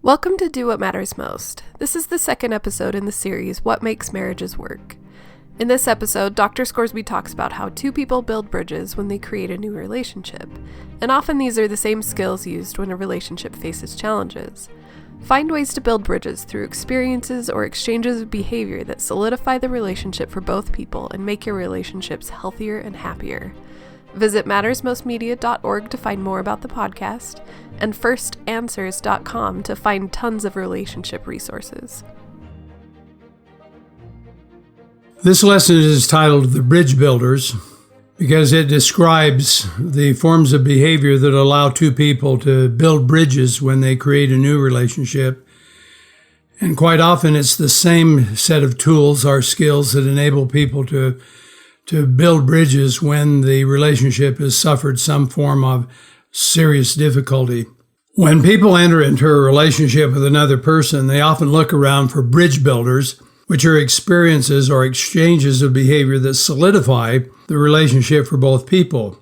Welcome to Do What Matters Most. This is the second episode in the series, What Makes Marriages Work. In this episode, Dr. Scoresby talks about how two people build bridges when they create a new relationship, and often these are the same skills used when a relationship faces challenges. Find ways to build bridges through experiences or exchanges of behavior that solidify the relationship for both people and make your relationships healthier and happier. Visit mattersmostmedia.org to find more about the podcast, and firstanswers.com to find tons of relationship resources. This lesson is titled The Bridge Builders because it describes the forms of behavior that allow two people to build bridges when they create a new relationship. And quite often it's the same set of tools or skills that enable people to build bridges when the relationship has suffered some form of serious difficulty. When people enter into a relationship with another person, they often look around for bridge builders, which are experiences or exchanges of behavior that solidify the relationship for both people.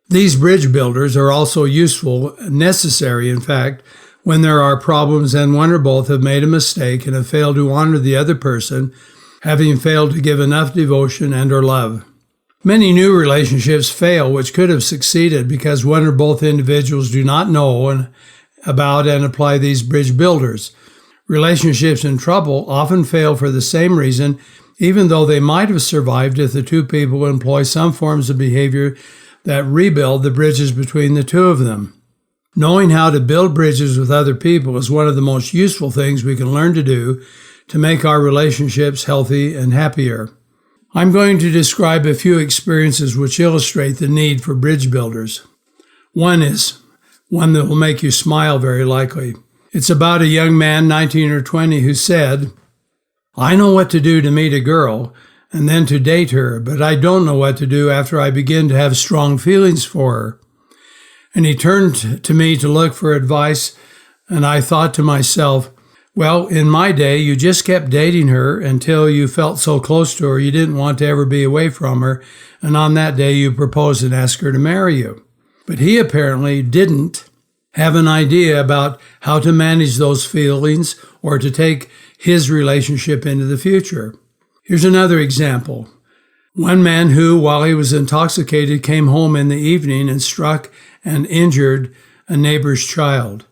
These bridge builders are also useful, necessary in fact, when there are problems and one or both have made a mistake and have failed to honor the other person, having failed to give enough devotion and or love. Many new relationships fail which could have succeeded because one or both individuals do not know about and apply these bridge builders. Relationships in trouble often fail for the same reason, even though they might have survived if the two people employ some forms of behavior that rebuild the bridges between the two of them. Knowing how to build bridges with other people is one of the most useful things we can learn to do to make our relationships healthy and happier. I'm going to describe a few experiences which illustrate the need for bridge builders. One is one that will make you smile very likely. It's about a young man, 19 or 20, who said, "I know what to do to meet a girl and then to date her, but I don't know what to do after I begin to have strong feelings for her." And he turned to me to look for advice, and I thought to myself, well, in my day, you just kept dating her until you felt so close to her you didn't want to ever be away from her, and on that day you proposed and asked her to marry you. But he apparently didn't have an idea about how to manage those feelings or to take his relationship into the future. Here's another example. One man who, while he was intoxicated, came home in the evening and struck and injured a neighbor's child.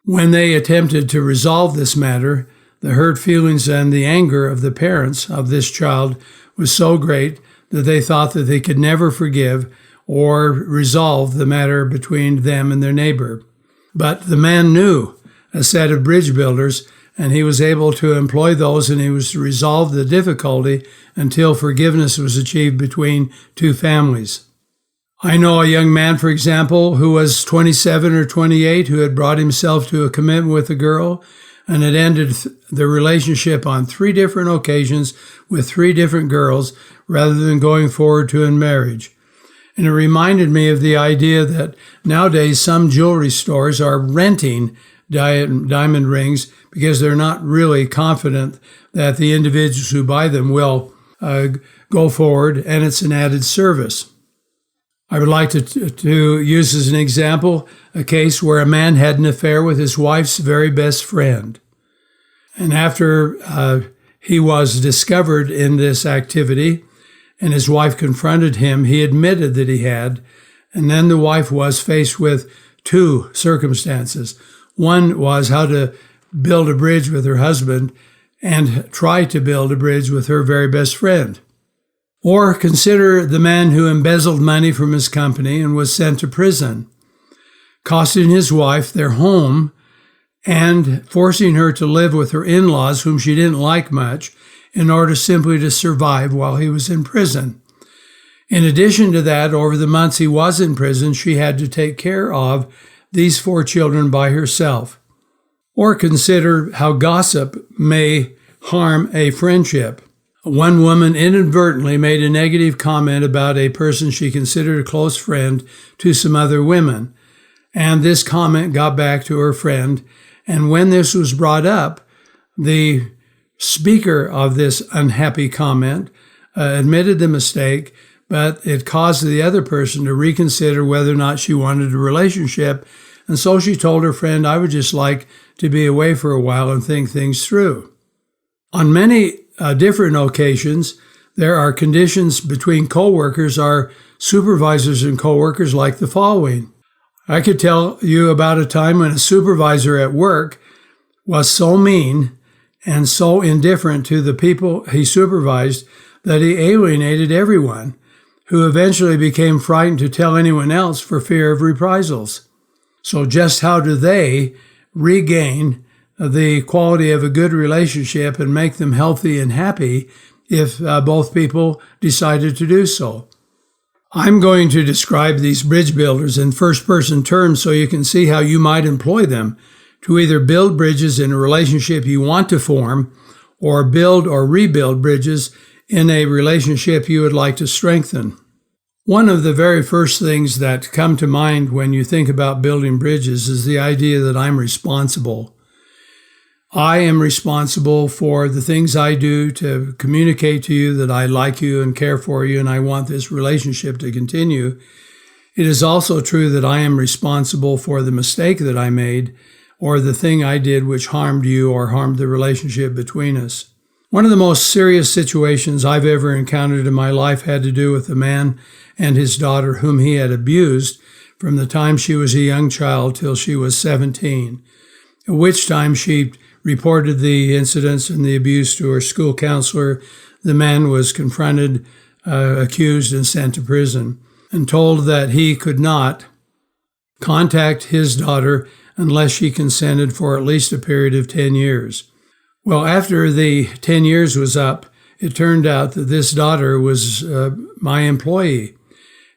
When they attempted to resolve this matter, the hurt feelings and the anger of the parents of this child was so great that they thought that they could never forgive or resolve the matter between them and their neighbor. But the man knew a set of bridge builders, and he was able to employ those, and he was to resolve the difficulty until forgiveness was achieved between two families. I know a young man, for example, who was 27 or 28, who had brought himself to a commitment with a girl and had ended the relationship on 3 different occasions with 3 different girls rather than going forward to in marriage. And it reminded me of the idea that nowadays some jewelry stores are renting diamond rings because they're not really confident that the individuals who buy them will go forward, and it's an added service. I would like to use as an example a case where a man had an affair with his wife's very best friend. And after he was discovered in this activity and his wife confronted him, he admitted that he had. And then the wife was faced with 2 circumstances. One was how to build a bridge with her husband and try to build a bridge with her very best friend. Or consider the man who embezzled money from his company and was sent to prison, costing his wife their home and forcing her to live with her in-laws, whom she didn't like much, in order simply to survive while he was in prison. In addition to that, over the months he was in prison, she had to take care of these 4 children by herself. Or consider how gossip may harm a friendship. One woman inadvertently made a negative comment about a person she considered a close friend to some other women, and this comment got back to her friend, and when this was brought up, the speaker of this unhappy comment admitted the mistake, but it caused the other person to reconsider whether or not she wanted a relationship, and so she told her friend, I would just like to be away for a while and think things through. On many different occasions, there are conditions between coworkers or supervisors and coworkers like the following. I could tell you about a time when a supervisor at work was so mean and so indifferent to the people he supervised that he alienated everyone, who eventually became frightened to tell anyone else for fear of reprisals. So just how do they regain the quality of a good relationship and make them healthy and happy if both people decided to do so? I'm going to describe these bridge builders in first-person terms so you can see how you might employ them to either build bridges in a relationship you want to form or build or rebuild bridges in a relationship you would like to strengthen. One of the very first things that come to mind when you think about building bridges is the idea that I'm responsible. I am responsible for the things I do to communicate to you that I like you and care for you and I want this relationship to continue. It is also true that I am responsible for the mistake that I made or the thing I did which harmed you or harmed the relationship between us. One of the most serious situations I've ever encountered in my life had to do with a man and his daughter whom he had abused from the time she was a young child till she was 17, at which time she reported the incidents and the abuse to her school counselor. The man was confronted, accused, and sent to prison, and told that he could not contact his daughter unless she consented for at least a period of 10 years. Well, after the 10 years was up, it turned out that this daughter was my employee,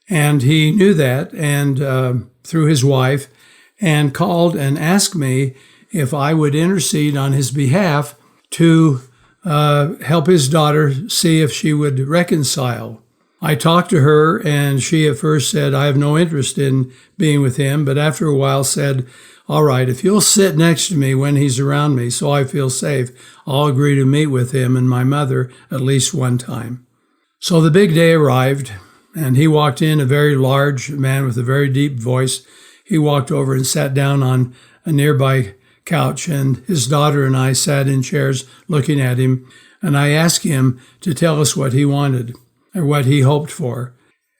and he knew that and through his wife, and called and asked me if I would intercede on his behalf to help his daughter see if she would reconcile. I talked to her, and she at first said, I have no interest in being with him, but after a while said, all right, if you'll sit next to me when he's around me so I feel safe, I'll agree to meet with him and my mother at least one time. So the big day arrived, and he walked in, a very large man with a very deep voice. He walked over and sat down on a nearby couch, and his daughter and I sat in chairs looking at him, and I asked him to tell us what he wanted or what he hoped for.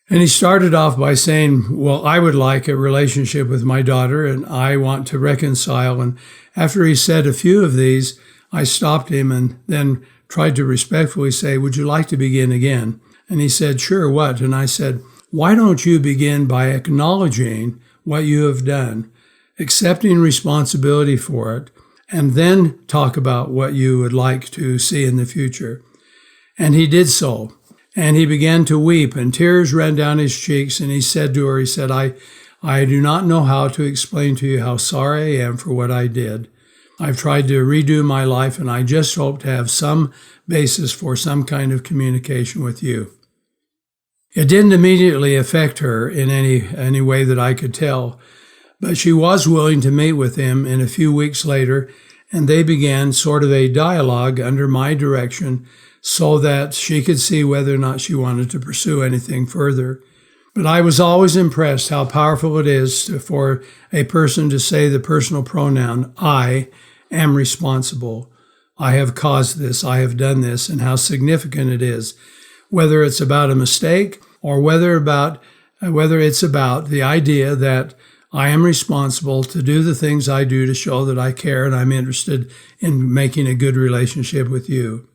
And he started off by saying, well, I would like a relationship with my daughter, and I want to reconcile. And after he said a few of these, I stopped him and then tried to respectfully say, would you like to begin again? And he said, sure, what? And I said, why don't you begin by acknowledging what you have done, accepting responsibility for it, and then talk about what you would like to see in the future. And he did so. And he began to weep, and tears ran down his cheeks, and he said to her, I do not know how to explain to you how sorry I am for what I did. I've tried to redo my life, and I just hope to have some basis for some kind of communication with you. It didn't immediately affect her in any way that I could tell, but she was willing to meet with him in a few weeks later, and they began sort of a dialogue under my direction so that she could see whether or not she wanted to pursue anything further. But I was always impressed how powerful it is for a person to say the personal pronoun, I am responsible. I have caused this, I have done this, and how significant it is, whether it's about a mistake or whether it's about the idea that I am responsible to do the things I do to show that I care and I'm interested in making a good relationship with you.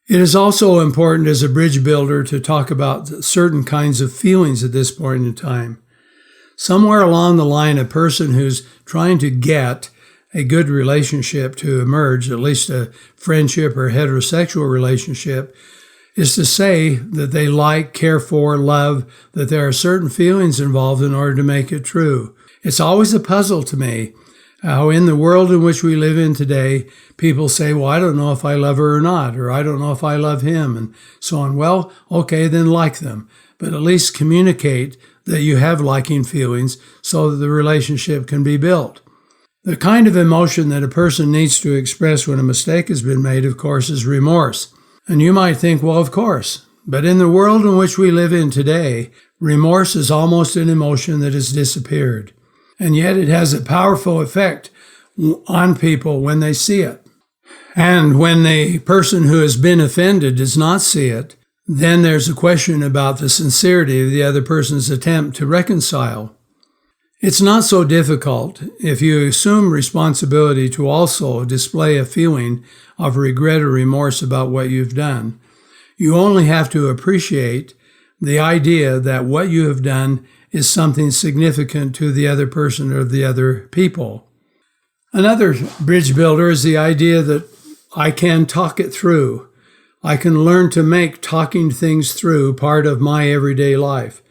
It is also important as a bridge builder to talk about certain kinds of feelings at this point in time. Somewhere along the line, a person who's trying to get a good relationship to emerge, at least a friendship or heterosexual relationship, is to say that they like, care for, love, that there are certain feelings involved in order to make it true. It's always a puzzle to me how in the world in which we live in today, people say, well, I don't know if I love her or not, or I don't know if I love him, and so on. Well, okay, then like them, but at least communicate that you have liking feelings so that the relationship can be built. The kind of emotion that a person needs to express when a mistake has been made, of course, is remorse. And you might think, well, of course. But in the world in which we live in today, remorse is almost an emotion that has disappeared. And yet it has a powerful effect on people when they see it. And when the person who has been offended does not see it, then there's a question about the sincerity of the other person's attempt to reconcile. It's not so difficult if you assume responsibility to also display a feeling of regret or remorse about what you've done. You only have to appreciate the idea that what you have done is something significant to the other person or the other people. Another bridge builder is the idea that I can talk it through. I can learn to make talking things through part of my everyday life.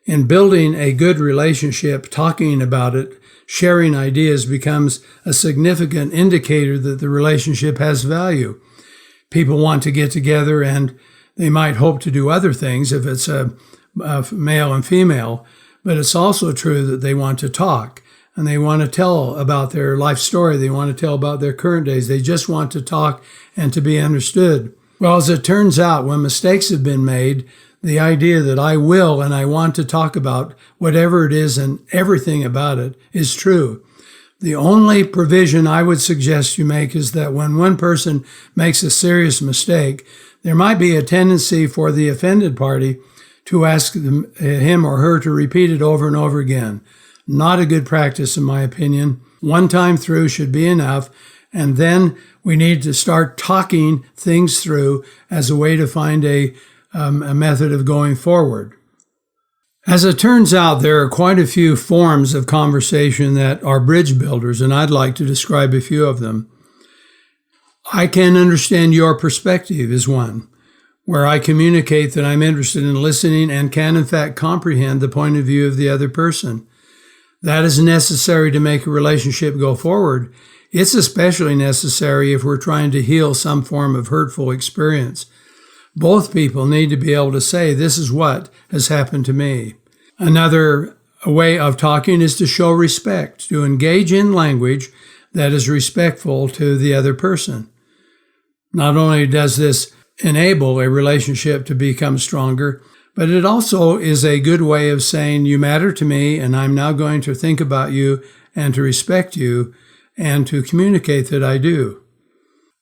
In building a good relationship, talking about it, sharing ideas becomes a significant indicator that the relationship has value. People want to get together and they might hope to do other things if it's a male and female, but it's also true that they want to talk and they want to tell about their life story. They want to tell about their current days. They just want to talk and to be understood. Well, as it turns out, when mistakes have been made, the idea that I will and I want to talk about whatever it is and everything about it is true. The only provision I would suggest you make is that when one person makes a serious mistake, there might be a tendency for the offended party to ask him or her to repeat it over and over again. Not a good practice, in my opinion. One time through should be enough, and then we need to start talking things through as a way to find a method of going forward. As it turns out, there are quite a few forms of conversation that are bridge builders, and I'd like to describe a few of them. I can understand your perspective is one, where I communicate that I'm interested in listening and can in fact comprehend the point of view of the other person. That is necessary to make a relationship go forward. It's especially necessary if we're trying to heal some form of hurtful experience. Both people need to be able to say, this is what has happened to me. Another way of talking is to show respect, to engage in language that is respectful to the other person. Not only does this enable a relationship to become stronger, but it also is a good way of saying, you matter to me, and I'm now going to think about you and to respect you and to communicate that I do.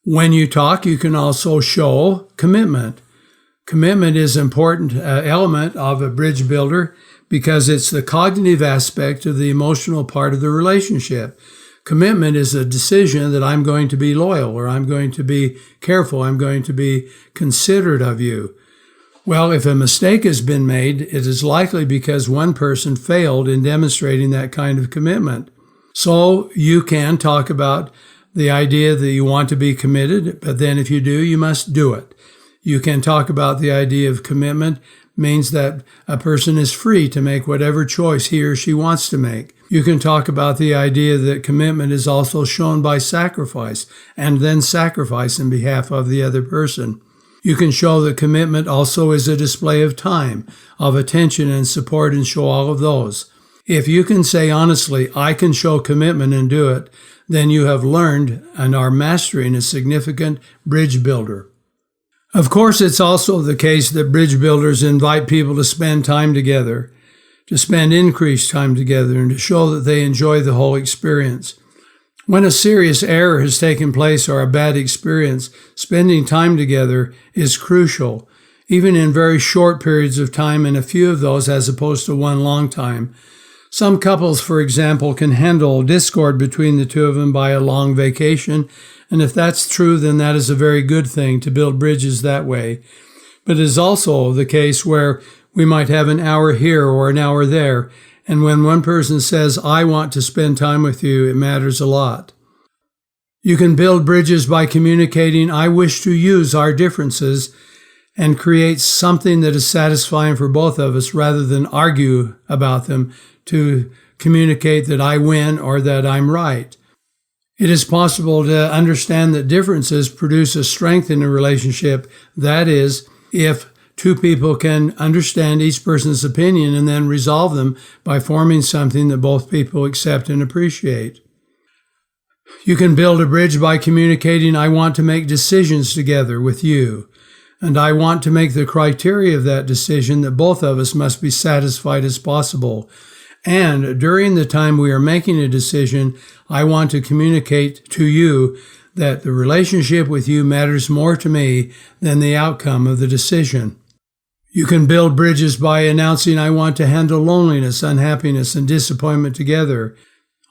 When you talk, you can also show commitment. Commitment is an important element of a bridge builder because it's the cognitive aspect of the emotional part of the relationship. Commitment is a decision that I'm going to be loyal, or I'm going to be careful, I'm going to be considerate of you. Well, if a mistake has been made, it is likely because one person failed in demonstrating that kind of commitment. So you can talk about the idea that you want to be committed, but then if you do, you must do it. You can talk about the idea of commitment means that a person is free to make whatever choice he or she wants to make. You can talk about the idea that commitment is also shown by sacrifice, and then sacrifice in behalf of the other person. You can show that commitment also is a display of time, of attention and support, and show all of those. If you can say honestly, I can show commitment and do it, then you have learned and are mastering a significant bridge builder. Of course, it's also the case that bridge builders invite people to spend time together, to spend increased time together, and to show that they enjoy the whole experience. When a serious error has taken place or a bad experience, spending time together is crucial, even in very short periods of time, and a few of those as opposed to one long time. Some couples, for example, can handle discord between the two of them by a long vacation, and if that's true, then that is a very good thing to build bridges that way. But it is also the case where we might have an hour here or an hour there, and when one person says, I want to spend time with you, it matters a lot. You can build bridges by communicating, I wish to use our differences and create something that is satisfying for both of us rather than argue about them, to communicate that I win or that I'm right. It is possible to understand that differences produce a strength in a relationship. That is, if two people can understand each person's opinion and then resolve them by forming something that both people accept and appreciate. You can build a bridge by communicating, I want to make decisions together with you, and I want to make the criteria of that decision that both of us must be satisfied as possible. And during the time we are making a decision, I want to communicate to you that the relationship with you matters more to me than the outcome of the decision. You can build bridges by announcing, I want to handle loneliness, unhappiness, and disappointment together.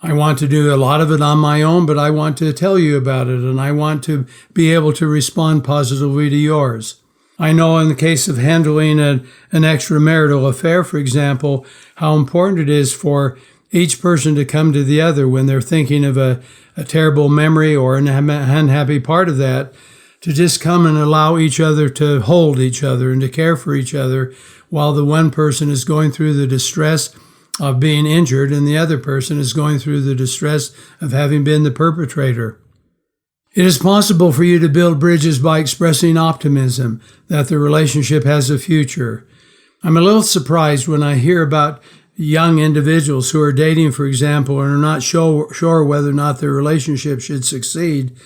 I want to do a lot of it on my own, but I want to tell you about it, and I want to be able to respond positively to yours. I know in the case of handling an extramarital affair, for example, how important it is for each person to come to the other when they're thinking of a terrible memory or an unhappy part of that, to just come and allow each other to hold each other and to care for each other while the one person is going through the distress of being injured and the other person is going through the distress of having been the perpetrator. It is possible for you to build bridges by expressing optimism that the relationship has a future. I'm a little surprised when I hear about young individuals who are dating, for example, and are not sure whether or not their relationship should succeed,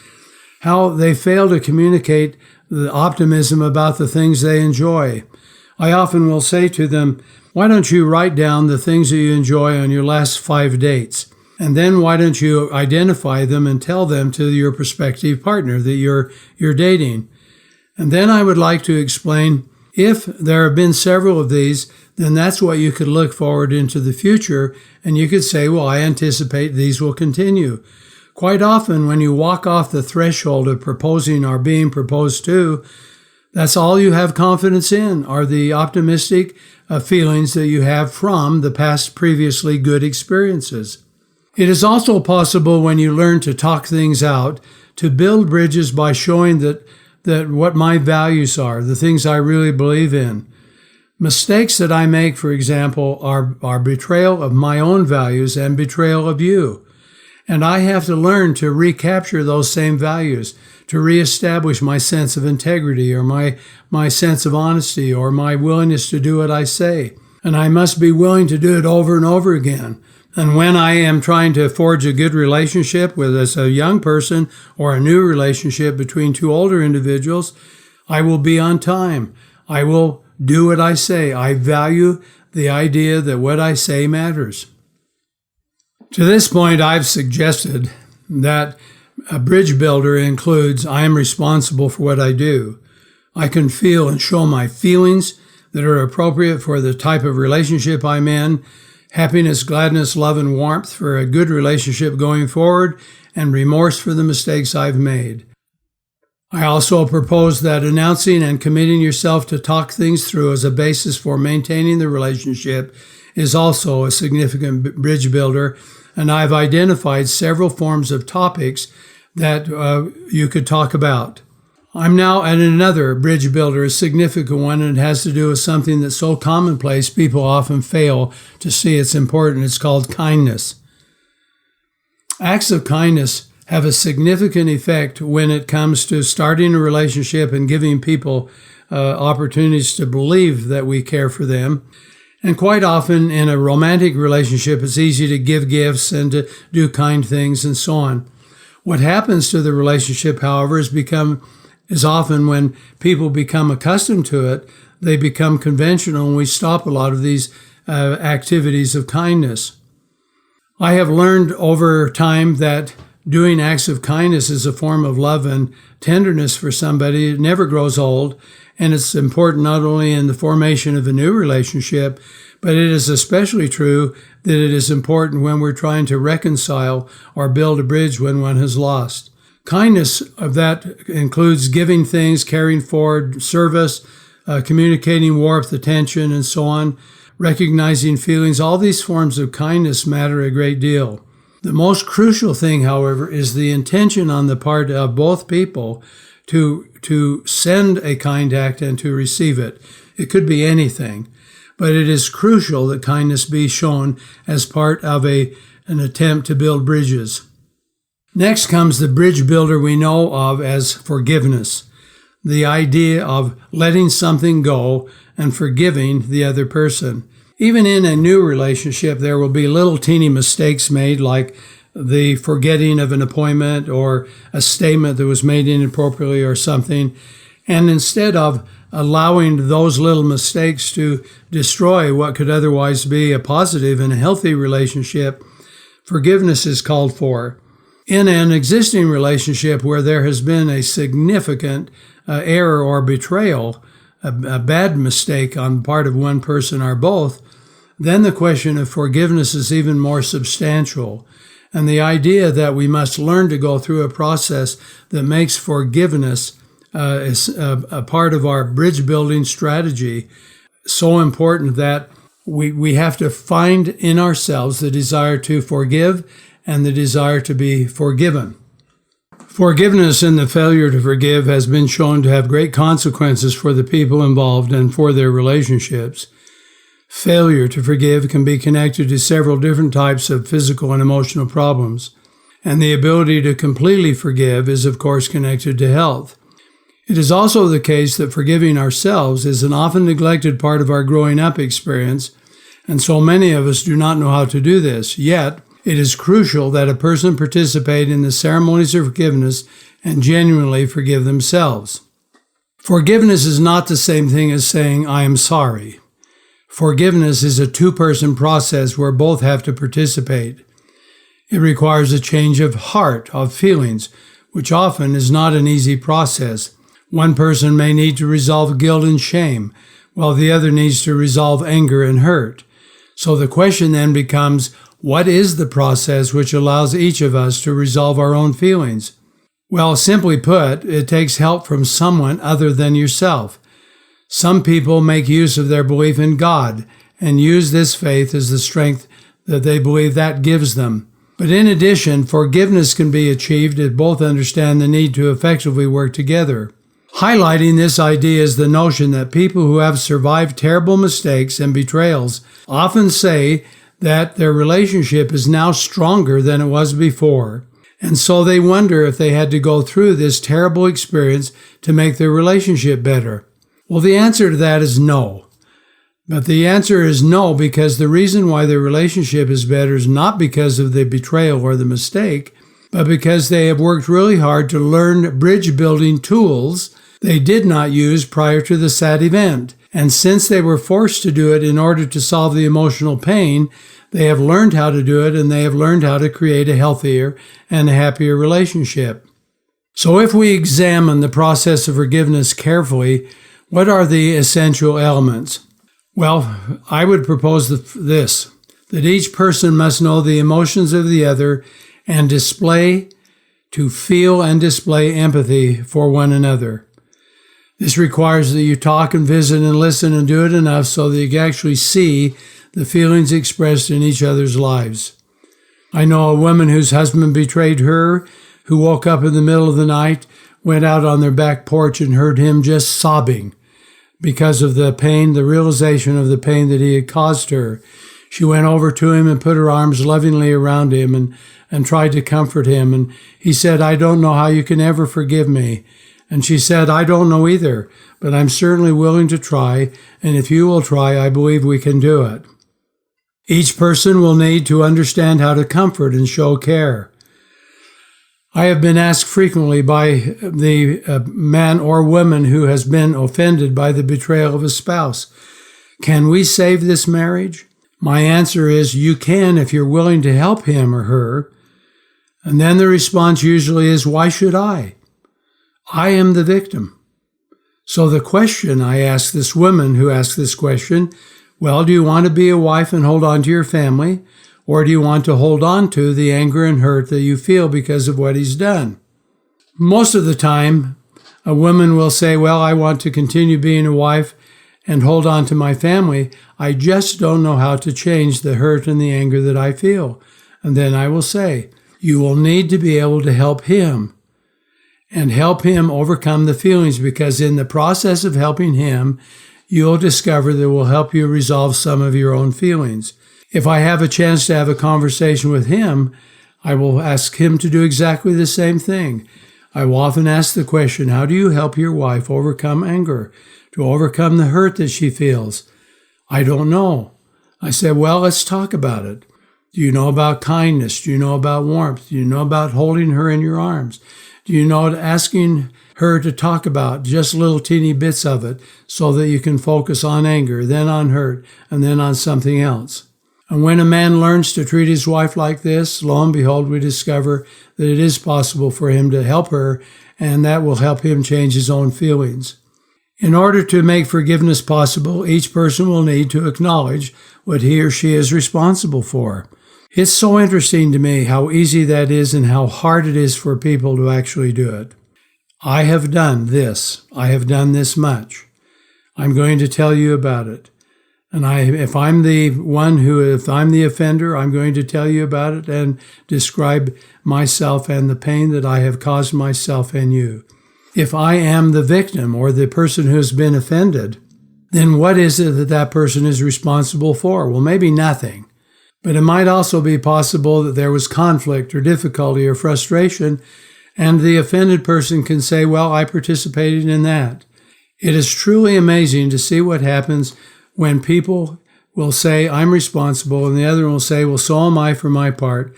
how they fail to communicate the optimism about the things they enjoy. I often will say to them, why don't you write down the things that you enjoy on your last 5 dates? And then why don't you identify them and tell them to your prospective partner that you're dating? And then I would like to explain, if there have been several of these, then that's what you could look forward into the future. And you could say, well, I anticipate these will continue. Quite often, when you walk off the threshold of proposing or being proposed to, that's all you have confidence in, are the optimistic feelings that you have from the past previously good experiences. It is also possible, when you learn to talk things out, to build bridges by showing that what my values are, the things I really believe in. Mistakes that I make, for example, are betrayal of my own values and betrayal of you. And I have to learn to recapture those same values, to reestablish my sense of integrity or my sense of honesty or my willingness to do what I say. And I must be willing to do it over and over again. And when I am trying to forge a good relationship, whether it's a young person or a new relationship between two older individuals, I will be on time. I will do what I say. I value the idea that what I say matters. To this point, I've suggested that a bridge builder includes, I am responsible for what I do. I can feel and show my feelings that are appropriate for the type of relationship I'm in, happiness, gladness, love, and warmth for a good relationship going forward, and remorse for the mistakes I've made. I also propose that announcing and committing yourself to talk things through as a basis for maintaining the relationship is also a significant bridge builder, and I've identified several forms of topics that you could talk about. I'm now at another bridge builder, a significant one, and it has to do with something that's so commonplace people often fail to see it's important. It's called kindness. Acts of kindness have a significant effect when it comes to starting a relationship and giving people opportunities to believe that we care for them. And quite often in a romantic relationship, it's easy to give gifts and to do kind things and so on. What happens to the relationship, however, is often when people become accustomed to it, they become conventional, and we stop a lot of these activities of kindness. I have learned over time that doing acts of kindness is a form of love and tenderness for somebody. It never grows old, and it's important not only in the formation of a new relationship, but it is especially true that it is important when we're trying to reconcile or build a bridge when one has lost. Kindness of that includes giving things, caring for, service, communicating warmth, attention, and so on, recognizing feelings. All these forms of kindness matter a great deal. The most crucial thing, however, is the intention on the part of both people to send a kind act and to receive it. It could be anything, but it is crucial that kindness be shown as part of an attempt to build bridges. Next comes the bridge builder we know of as forgiveness, the idea of letting something go and forgiving the other person. Even in a new relationship, there will be little teeny mistakes made, like the forgetting of an appointment or a statement that was made inappropriately or something. And instead of allowing those little mistakes to destroy what could otherwise be a positive and a healthy relationship, forgiveness is called for. In an existing relationship where there has been a significant error or betrayal, a bad mistake on the part of one person or both, then the question of forgiveness is even more substantial. And the idea that we must learn to go through a process that makes forgiveness is a part of our bridge building strategy, so important that we have to find in ourselves the desire to forgive and the desire to be forgiven. Forgiveness and the failure to forgive has been shown to have great consequences for the people involved and for their relationships. Failure to forgive can be connected to several different types of physical and emotional problems, and the ability to completely forgive is, of course, connected to health. It is also the case that forgiving ourselves is an often neglected part of our growing up experience, and so many of us do not know how to do this. Yet, it is crucial that a person participate in the ceremonies of forgiveness and genuinely forgive themselves. Forgiveness is not the same thing as saying, "I am sorry." Forgiveness is a two-person process where both have to participate. It requires a change of heart, of feelings, which often is not an easy process. One person may need to resolve guilt and shame, while the other needs to resolve anger and hurt. So the question then becomes, what is the process which allows each of us to resolve our own feelings? Well, simply put, it takes help from someone other than yourself. Some people make use of their belief in God and use this faith as the strength that they believe that gives them. But in addition, forgiveness can be achieved if both understand the need to effectively work together. Highlighting this idea is the notion that people who have survived terrible mistakes and betrayals often say that their relationship is now stronger than it was before, and so they wonder if they had to go through this terrible experience to make their relationship better. Well, the answer to that is no. But the answer is no because the reason why their relationship is better is not because of the betrayal or the mistake, but because they have worked really hard to learn bridge-building tools they did not use prior to the sad event. And since they were forced to do it in order to solve the emotional pain, they have learned how to do it, and they have learned how to create a healthier and a happier relationship. So if we examine the process of forgiveness carefully, what are the essential elements? Well, I would propose this, that each person must know the emotions of the other and to feel and display empathy for one another. This requires that you talk and visit and listen and do it enough so that you can actually see the feelings expressed in each other's lives. I know a woman whose husband betrayed her, who woke up in the middle of the night, went out on their back porch and heard him just sobbing because of the pain, the realization of the pain that he had caused her. She went over to him and put her arms lovingly around him and tried to comfort him. And he said, "I don't know how you can ever forgive me." And she said, "I don't know either, but I'm certainly willing to try, and if you will try, I believe we can do it." Each person will need to understand how to comfort and show care. I have been asked frequently by the man or woman who has been offended by the betrayal of a spouse, "Can we save this marriage?" My answer is, you can if you're willing to help him or her. And then the response usually is, "Why should I? I am the victim." So the question I ask this woman who asked this question, well, do you want to be a wife and hold on to your family? Or do you want to hold on to the anger and hurt that you feel because of what he's done? Most of the time, a woman will say, "Well, I want to continue being a wife and hold on to my family. I just don't know how to change the hurt and the anger that I feel." And then I will say, you will need to be able to help him and help him overcome the feelings, because in the process of helping him, you'll discover that will help you resolve some of your own feelings. If I have a chance to have a conversation with him, I will ask him to do exactly the same thing. I will often ask the question, how do you help your wife overcome anger, to overcome the hurt that she feels? "I don't know." I said, "Well, let's talk about it. Do you know about kindness? Do you know about warmth? Do you know about holding her in your arms? Do you know asking her to talk about just little teeny bits of it so that you can focus on anger, then on hurt, and then on something else. And when a man learns to treat his wife like this, lo and behold, we discover that it is possible for him to help her, and that will help him change his own feelings. In order to make forgiveness possible, each person will need to acknowledge what he or she is responsible for. It's so interesting to me how easy that is and how hard it is for people to actually do it. I have done this. I have done this much. I'm going to tell you about it. And if I'm the offender, I'm going to tell you about it and describe myself and the pain that I have caused myself and you. If I am the victim or the person who has been offended, then what is it that that person is responsible for? Well, maybe nothing. But it might also be possible that there was conflict or difficulty or frustration, and the offended person can say, well, I participated in that. It is truly amazing to see what happens when people will say, I'm responsible, and the other one will say, well, so am I for my part.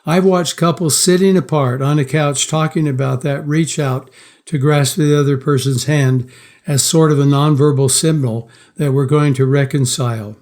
I've watched couples sitting apart on a couch talking about that reach out to grasp the other person's hand as sort of a nonverbal signal that we're going to reconcile.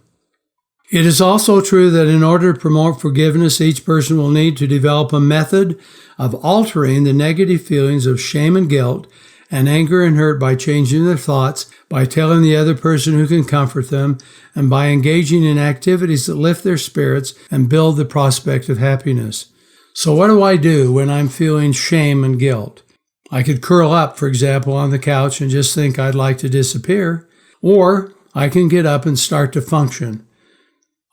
It is also true that in order to promote forgiveness, each person will need to develop a method of altering the negative feelings of shame and guilt and anger and hurt by changing their thoughts, by telling the other person who can comfort them, and by engaging in activities that lift their spirits and build the prospect of happiness. So what do I do when I'm feeling shame and guilt? I could curl up, for example, on the couch and just think I'd like to disappear, or I can get up and start to function.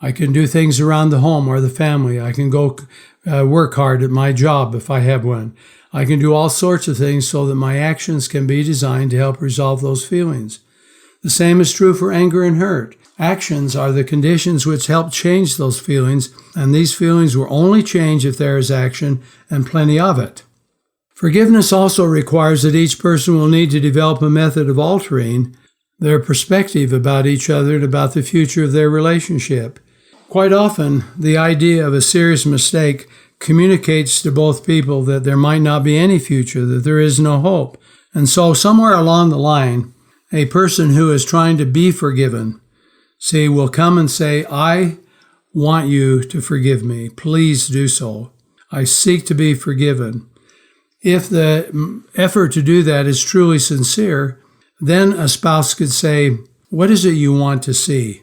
I can do things around the home or the family. I can go work hard at my job if I have one. I can do all sorts of things so that my actions can be designed to help resolve those feelings. The same is true for anger and hurt. Actions are the conditions which help change those feelings, and these feelings will only change if there is action and plenty of it. Forgiveness also requires that each person will need to develop a method of altering their perspective about each other and about the future of their relationship. Quite often, the idea of a serious mistake communicates to both people that there might not be any future, that there is no hope. And so somewhere along the line, a person who is trying to be forgiven, will come and say, I want you to forgive me. Please do so. I seek to be forgiven. If the effort to do that is truly sincere, then a spouse could say, what is it you want to see?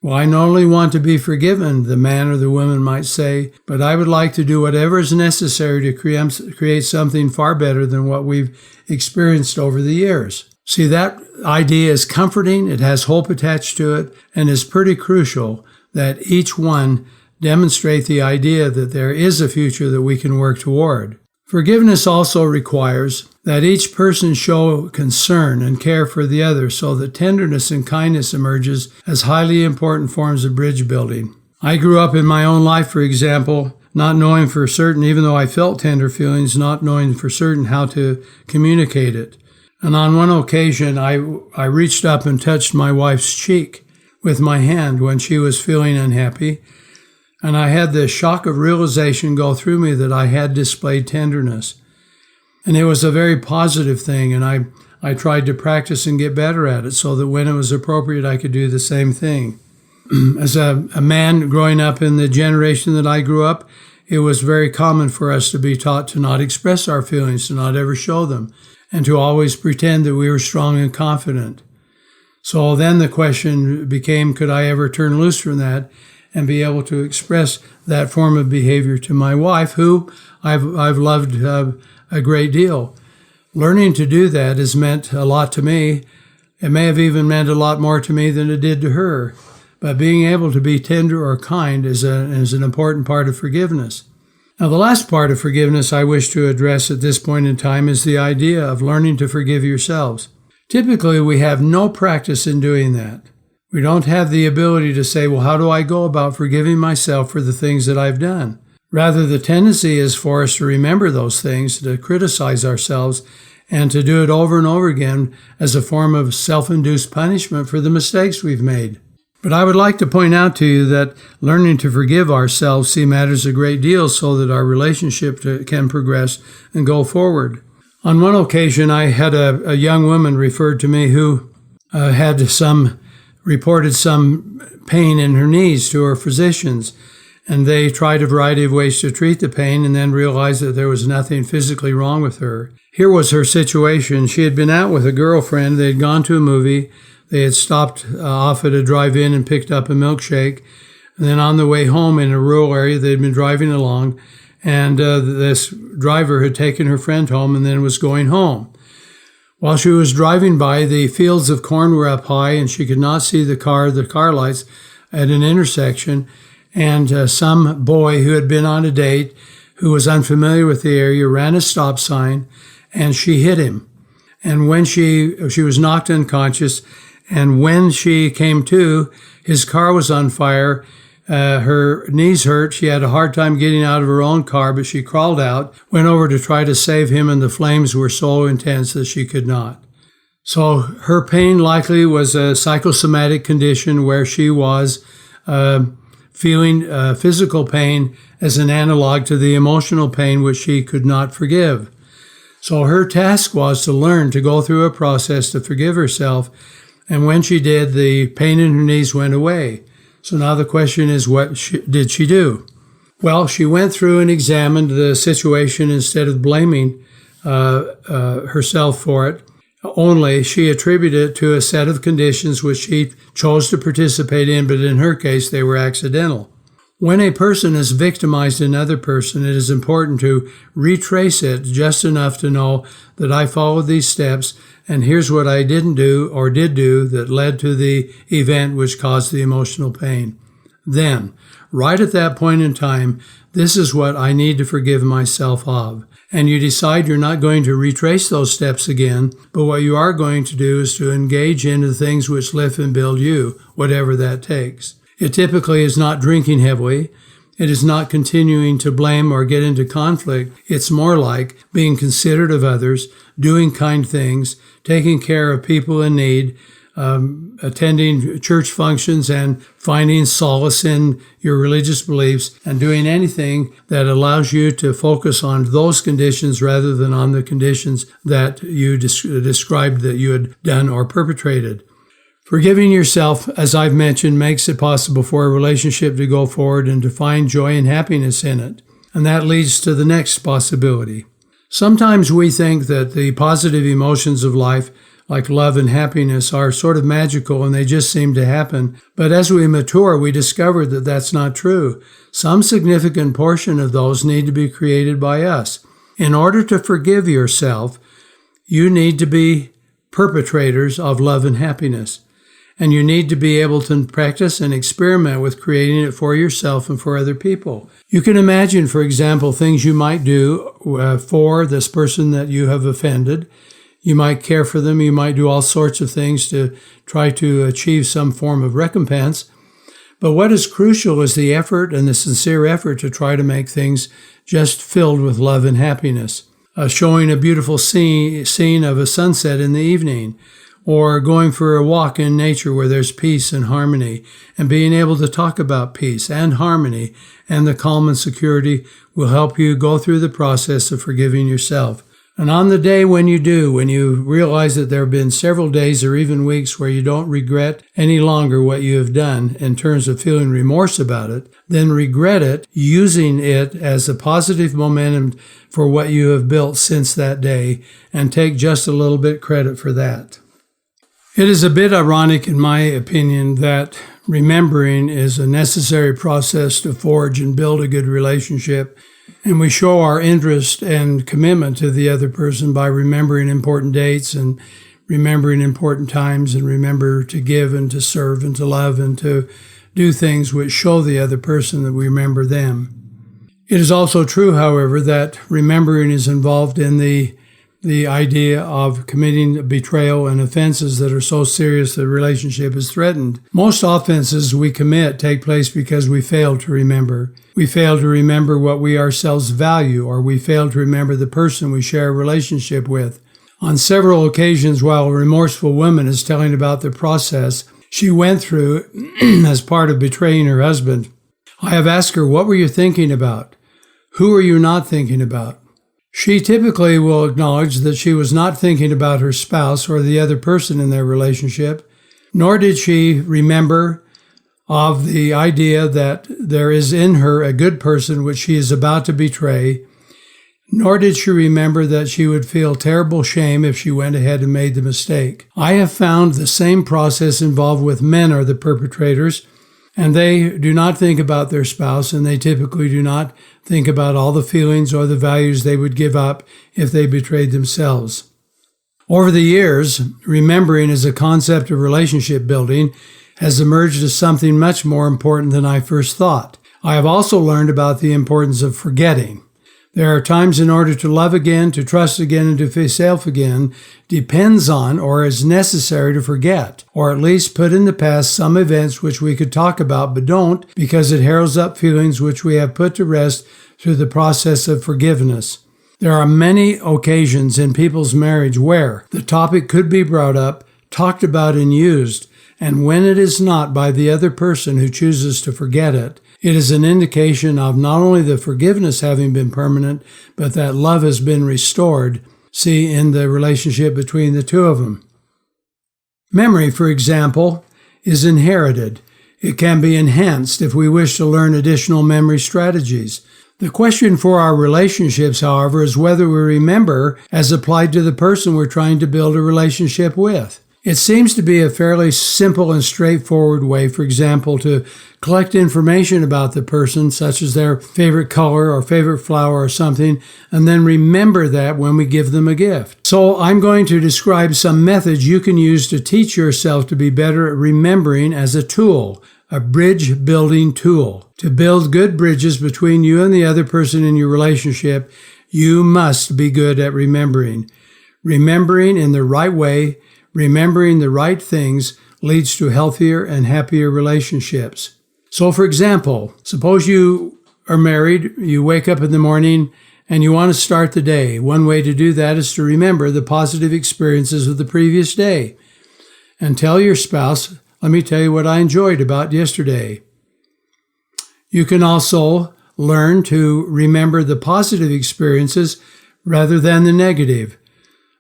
Well, I not only want to be forgiven, the man or the woman might say, but I would like to do whatever is necessary to create something far better than what we've experienced over the years. See, that idea is comforting, it has hope attached to it, and is pretty crucial that each one demonstrate the idea that there is a future that we can work toward. Forgiveness also requires that each person show concern and care for the other so that tenderness and kindness emerges as highly important forms of bridge building. I grew up in my own life, for example, not knowing for certain, even though I felt tender feelings, not knowing for certain how to communicate it. And on one occasion, I reached up and touched my wife's cheek with my hand when she was feeling unhappy. And I had the shock of realization go through me that I had displayed tenderness. And it was a very positive thing, and I tried to practice and get better at it so that when it was appropriate, I could do the same thing. As a man growing up in the generation that I grew up, it was very common for us to be taught to not express our feelings, to not ever show them, and to always pretend that we were strong and confident. So then the question became, could I ever turn loose from that and be able to express that form of behavior to my wife, who I've loved a great deal. Learning to do that has meant a lot to me. It may have even meant a lot more to me than it did to her. But being able to be tender or kind is an important part of forgiveness. Now, the last part of forgiveness I wish to address at this point in time is the idea of learning to forgive yourselves. Typically, we have no practice in doing that. We don't have the ability to say, well, how do I go about forgiving myself for the things that I've done? Rather, the tendency is for us to remember those things, to criticize ourselves, and to do it over and over again as a form of self-induced punishment for the mistakes we've made. But I would like to point out to you that learning to forgive ourselves matters a great deal so that our relationship can progress and go forward. On one occasion, I had a young woman referred to me who had reported some pain in her knees to her physicians. And they tried a variety of ways to treat the pain and then realized that there was nothing physically wrong with her. Here was her situation. She had been out with a girlfriend. They had gone to a movie. They had stopped off at a drive-in and picked up a milkshake. And then on the way home in a rural area, they'd been driving along, and this driver had taken her friend home and then was going home. While she was driving by, the fields of corn were up high, and she could not see the car lights at an intersection. And some boy who had been on a date, who was unfamiliar with the area, ran a stop sign, and she hit him. And when she was knocked unconscious, and when she came to, his car was on fire. Her knees hurt. She had a hard time getting out of her own car, but she crawled out, went over to try to save him, and the flames were so intense that she could not. So her pain likely was a psychosomatic condition where she was feeling physical pain as an analog to the emotional pain which she could not forgive. So her task was to learn to go through a process to forgive herself, and when she did, the pain in her knees went away. So now the question is, what did she do? Well, she went through and examined the situation instead of blaming herself for it. Only she attributed it to a set of conditions which she chose to participate in, but in her case, they were accidental. When a person has victimized another person, it is important to retrace it just enough to know that I followed these steps, and here's what I didn't do or did do that led to the event which caused the emotional pain. Then, right at that point in time, this is what I need to forgive myself of. And you decide you're not going to retrace those steps again, but what you are going to do is to engage in the things which lift and build you, whatever that takes. It typically is not drinking heavily. It is not continuing to blame or get into conflict. It's more like being considerate of others, doing kind things, taking care of people in need, attending church functions and finding solace in your religious beliefs, and doing anything that allows you to focus on those conditions rather than on the conditions that you described that you had done or perpetrated. Forgiving yourself, as I've mentioned, makes it possible for a relationship to go forward and to find joy and happiness in it. And that leads to the next possibility. Sometimes we think that the positive emotions of life, like love and happiness, are sort of magical and they just seem to happen. But as we mature, we discover that that's not true. Some significant portion of those need to be created by us. In order to forgive yourself, you need to be perpetrators of love and happiness. And you need to be able to practice and experiment with creating it for yourself and for other people. You can imagine, for example, things you might do for this person that you have offended. You might care for them. You might do all sorts of things to try to achieve some form of recompense. But what is crucial is the effort and the sincere effort to try to make things just filled with love and happiness. Showing a beautiful scene of a sunset in the evening, or going for a walk in nature where there's peace and harmony, and being able to talk about peace and harmony and the calm and security will help you go through the process of forgiving yourself. And on the day when you realize that there have been several days or even weeks where you don't regret any longer what you have done in terms of feeling remorse about it, then regret it, using it as a positive momentum for what you have built since that day, and take just a little bit credit for that. It is a bit ironic, in my opinion, that remembering is a necessary process to forge and build a good relationship. And we show our interest and commitment to the other person by remembering important dates and remembering important times, and remember to give and to serve and to love and to do things which show the other person that we remember them. It is also true, however, that remembering is involved in the idea of committing betrayal and offenses that are so serious the relationship is threatened. Most offenses we commit take place because we fail to remember. We fail to remember what we ourselves value, or we fail to remember the person we share a relationship with. On several occasions, while a remorseful woman is telling about the process she went through as part of betraying her husband, I have asked her, what were you thinking about? Who are you not thinking about? She typically will acknowledge that she was not thinking about her spouse or the other person in their relationship, nor did she remember of the idea that there is in her a good person which she is about to betray, nor did she remember that she would feel terrible shame if she went ahead and made the mistake. I have found the same process involved with men are the perpetrators, and they do not think about their spouse, and they typically do not think about all the feelings or the values they would give up if they betrayed themselves. Over the years, remembering as a concept of relationship building has emerged as something much more important than I first thought. I have also learned about the importance of forgetting. There are times in order to love again, to trust again, and to face self again, depends on or is necessary to forget, or at least put in the past some events which we could talk about but don't, because it heralds up feelings which we have put to rest through the process of forgiveness. There are many occasions in people's marriage where the topic could be brought up, talked about, and used, and when it is not by the other person who chooses to forget it, it is an indication of not only the forgiveness having been permanent, but that love has been restored, see, in the relationship between the two of them. Memory, for example, is inherited. It can be enhanced if we wish to learn additional memory strategies. The question for our relationships, however, is whether we remember as applied to the person we're trying to build a relationship with. It seems to be a fairly simple and straightforward way, for example, to collect information about the person, such as their favorite color or favorite flower or something, and then remember that when we give them a gift. So I'm going to describe some methods you can use to teach yourself to be better at remembering as a tool, a bridge building tool. To build good bridges between you and the other person in your relationship, you must be good at remembering. Remembering in the right way, remembering the right things leads to healthier and happier relationships. So, for example, suppose you are married, you wake up in the morning, and you want to start the day. One way to do that is to remember the positive experiences of the previous day. And tell your spouse, let me tell you what I enjoyed about yesterday. You can also learn to remember the positive experiences rather than the negative.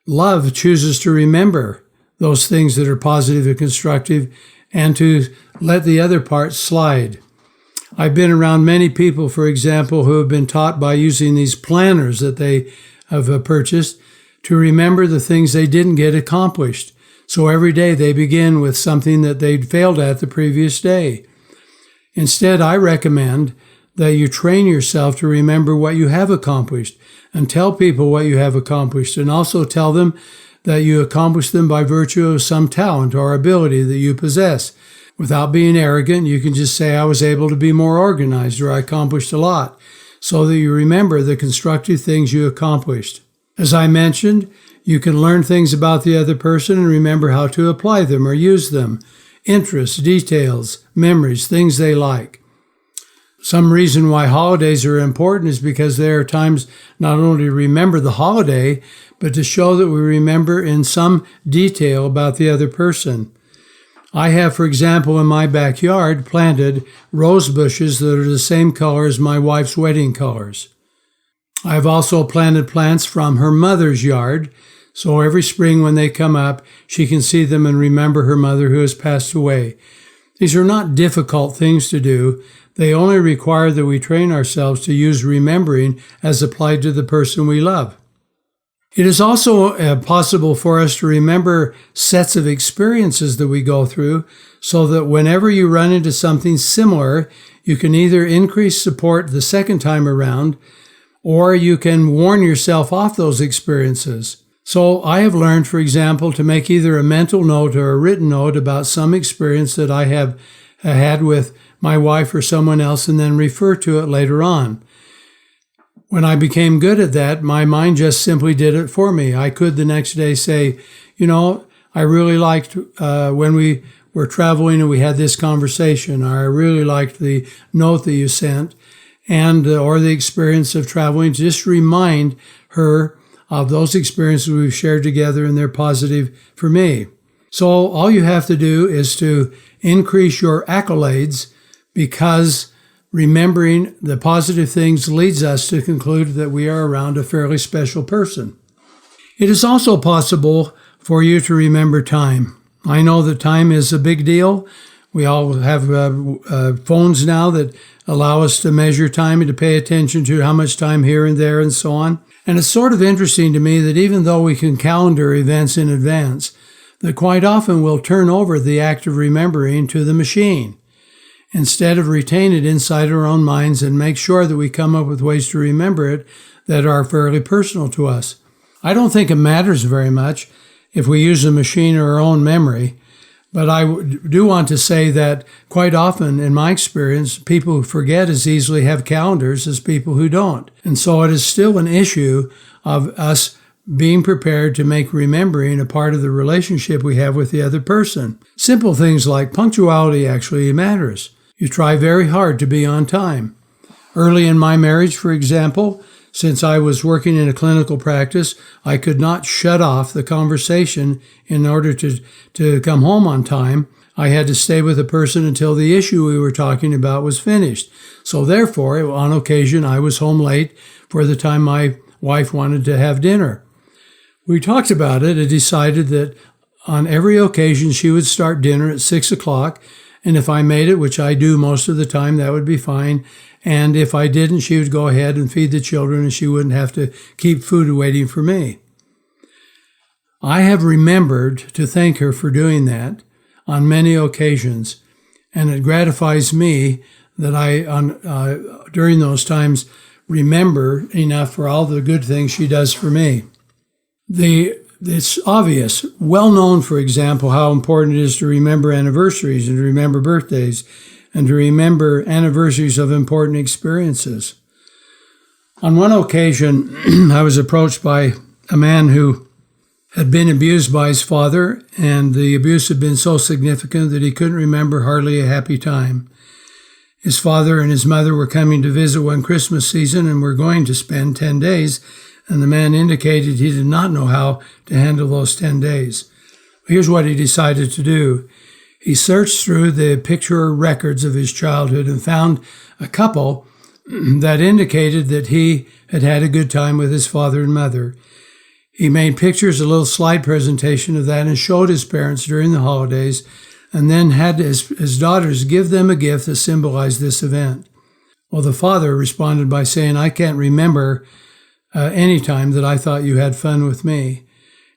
Love chooses to remember those things that are positive and constructive, and to let the other part slide. I've been around many people, for example, who have been taught by using these planners that they have purchased to remember the things they didn't get accomplished. So every day they begin with something that they'd failed at the previous day. Instead, I recommend that you train yourself to remember what you have accomplished and tell people what you have accomplished, and also tell them that you accomplished them by virtue of some talent or ability that you possess. Without being arrogant, you can just say, I was able to be more organized, or I accomplished a lot, so that you remember the constructive things you accomplished. As I mentioned, you can learn things about the other person and remember how to apply them or use them. Interests, details, memories, things they like. Some reason why holidays are important is because there are times not only to remember the holiday, but to show that we remember in some detail about the other person. I have, for example, in my backyard planted rose bushes that are the same color as my wife's wedding colors. I've also planted plants from her mother's yard, so every spring when they come up, she can see them and remember her mother who has passed away. These are not difficult things to do. They only require that we train ourselves to use remembering as applied to the person we love. It is also possible for us to remember sets of experiences that we go through, so that whenever you run into something similar, you can either increase support the second time around, or you can warn yourself off those experiences. So I have learned, for example, to make either a mental note or a written note about some experience that I have had with my wife or someone else, and then refer to it later on. When I became good at that, my mind just simply did it for me. I could the next day say, I really liked when we were traveling and we had this conversation, or I really liked the note that you sent, and or the experience of traveling. Just remind her of those experiences we've shared together, and they're positive for me. So all you have to do is to increase your accolades, because remembering the positive things leads us to conclude that we are around a fairly special person. It is also possible for you to remember time. I know that time is a big deal. We all have phones now that allow us to measure time and to pay attention to how much time here and there and so on. And it's sort of interesting to me that even though we can calendar events in advance, that quite often we'll turn over the act of remembering to the machine instead of retain it inside our own minds and make sure that we come up with ways to remember it that are fairly personal to us. I don't think it matters very much if we use a machine or our own memory, but I do want to say that quite often, in my experience, people who forget as easily have calendars as people who don't. And so it is still an issue of us being prepared to make remembering a part of the relationship we have with the other person. Simple things like punctuality actually matters. You try very hard to be on time. Early in my marriage, for example, since I was working in a clinical practice, I could not shut off the conversation in order to come home on time. I had to stay with the person until the issue we were talking about was finished. So therefore, on occasion, I was home late for the time my wife wanted to have dinner. We talked about it and decided that on every occasion she would start dinner at 6 o'clock, and if I made it, which I do most of the time, that would be fine. And if I didn't, she would go ahead and feed the children and she wouldn't have to keep food waiting for me. I have remembered to thank her for doing that on many occasions, and it gratifies me that I, during those times, remember enough for all the good things she does for me. It's obvious, well known, for example, how important it is to remember anniversaries and to remember birthdays and to remember anniversaries of important experiences. On one occasion, I was approached by a man who had been abused by his father, and the abuse had been so significant that he couldn't remember hardly a happy time. His father and his mother were coming to visit one Christmas season and were going to spend 10 days, and the man indicated he did not know how to handle those 10 days. Here's what he decided to do. He searched through the picture records of his childhood and found a couple that indicated that he had had a good time with his father and mother. He made pictures, a little slide presentation of that, and showed his parents during the holidays, and then had his daughters give them a gift that symbolized this event. Well, the father responded by saying, "I can't remember any time that I thought you had fun with me."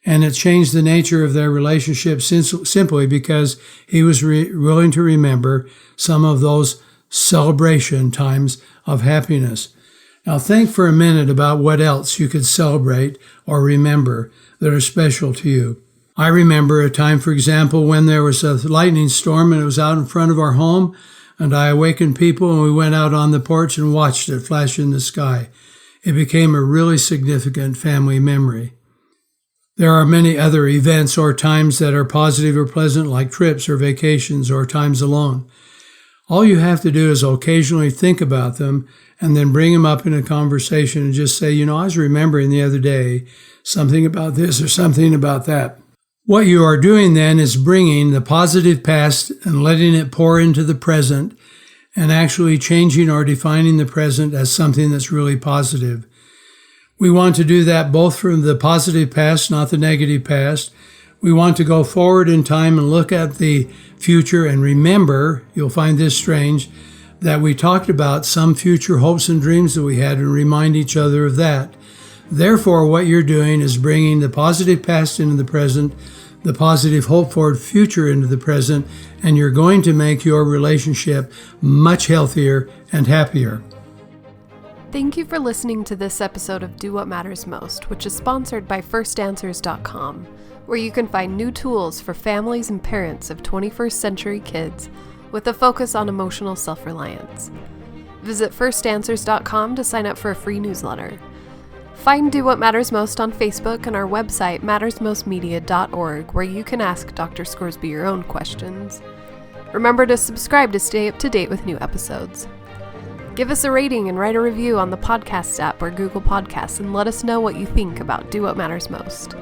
And it changed the nature of their relationship simply because he was willing to remember some of those celebration times of happiness. Now think for a minute about what else you could celebrate or remember that are special to you. I remember a time, for example, when there was a lightning storm and it was out in front of our home, and I awakened people and we went out on the porch and watched it flash in the sky. It became a really significant family memory. There are many other events or times that are positive or pleasant, like trips or vacations or times alone. All you have to do is occasionally think about them and then bring them up in a conversation and just say, I was remembering the other day something about this or something about that. What you are doing then is bringing the positive past and letting it pour into the present and actually changing or defining the present as something that's really positive. We want to do that both from the positive past, not the negative past. We want to go forward in time and look at the future and remember, you'll find this strange, that we talked about some future hopes and dreams that we had and remind each other of that. Therefore, what you're doing is bringing the positive past into the present, the positive hope for future into the present, and you're going to make your relationship much healthier and happier. Thank you for listening to this episode of Do What Matters Most, which is sponsored by firstanswers.com, where you can find new tools for families and parents of 21st century kids with a focus on emotional self-reliance. Visit firstanswers.com to sign up for a free newsletter. Find Do What Matters Most on Facebook and our website, mattersmostmedia.org, where you can ask Dr. Scoresby your own questions. Remember to subscribe to stay up to date with new episodes. Give us a rating and write a review on the podcast app or Google Podcasts and let us know what you think about Do What Matters Most.